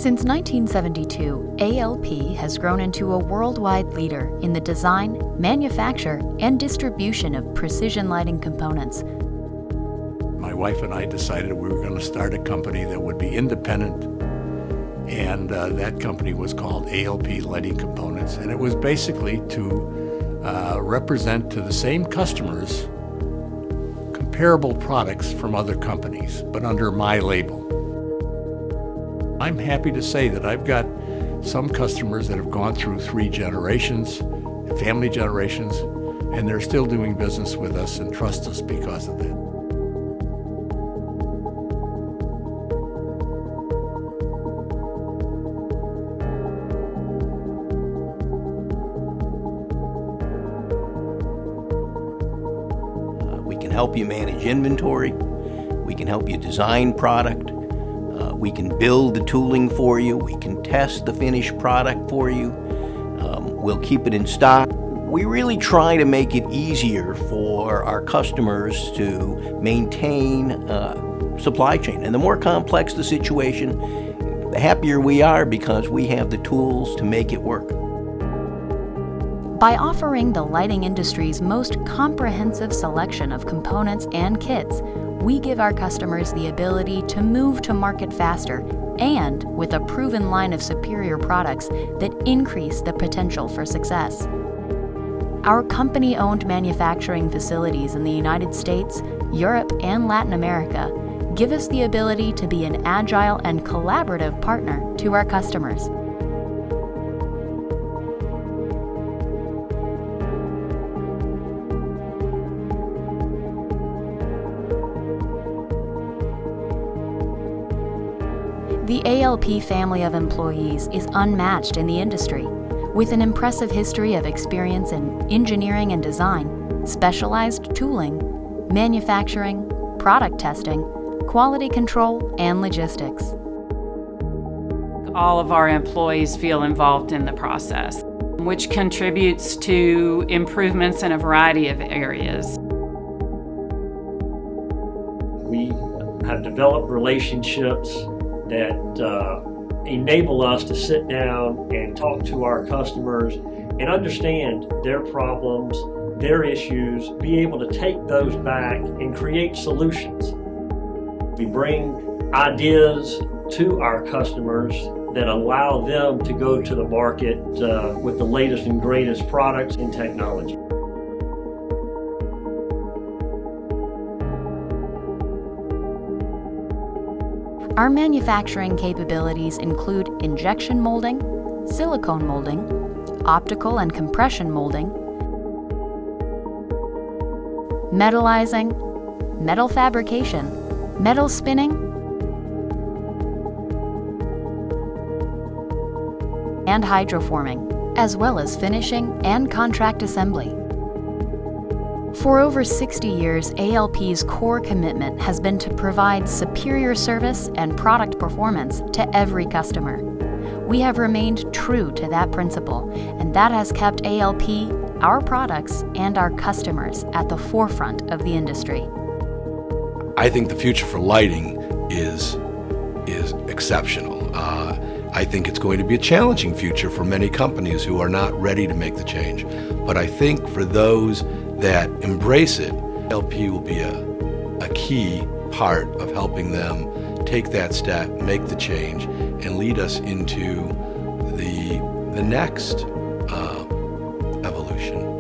Since 1972, A.L.P. has grown into a worldwide leader in the design, manufacture, and distribution of precision lighting components. My wife and I decided we were going to start a company that would be independent, and that company was called A.L.P. Lighting Components, and it was basically to represent to the same customers comparable products from other companies, but under my label. I'm happy to say that I've got some customers that have gone through 3 generations, family generations, and they're still doing business with us and trust us because of that. We can help you manage inventory. We can help you design product. We can build the tooling for you. We can test the finished product for you. We'll keep it in stock. We really try to make it easier for our customers to maintain supply chain. And the more complex the situation, the happier we are because we have the tools to make it work. By offering the lighting industry's most comprehensive selection of components and kits, we give our customers the ability to move to market faster and with a proven line of superior products that increase the potential for success. Our company-owned manufacturing facilities in the United States, Europe, and Latin America give us the ability to be an agile and collaborative partner to our customers. The A.L.P. family of employees is unmatched in the industry, with an impressive history of experience in engineering and design, specialized tooling, manufacturing, product testing, quality control, and logistics. All of our employees feel involved in the process, which contributes to improvements in a variety of areas. We have developed relationships that enable us to sit down and talk to our customers and understand their problems, their issues, be able to take those back and create solutions. We bring ideas to our customers that allow them to go to the market with the latest and greatest products and technology. Our manufacturing capabilities include injection molding, silicone molding, optical and compression molding, metallizing, metal fabrication, metal spinning, and hydroforming, as well as finishing and contract assembly. For over 60 years, A.L.P.'s core commitment has been to provide superior service and product performance to every customer. We have remained true to that principle, and that has kept A.L.P., our products, and our customers at the forefront of the industry. I think the future for lighting is exceptional. I think it's going to be a challenging future for many companies who are not ready to make the change. But I think for those that embrace it, A.L.P. will be a key part of helping them take that step, make the change, and lead us into the next evolution.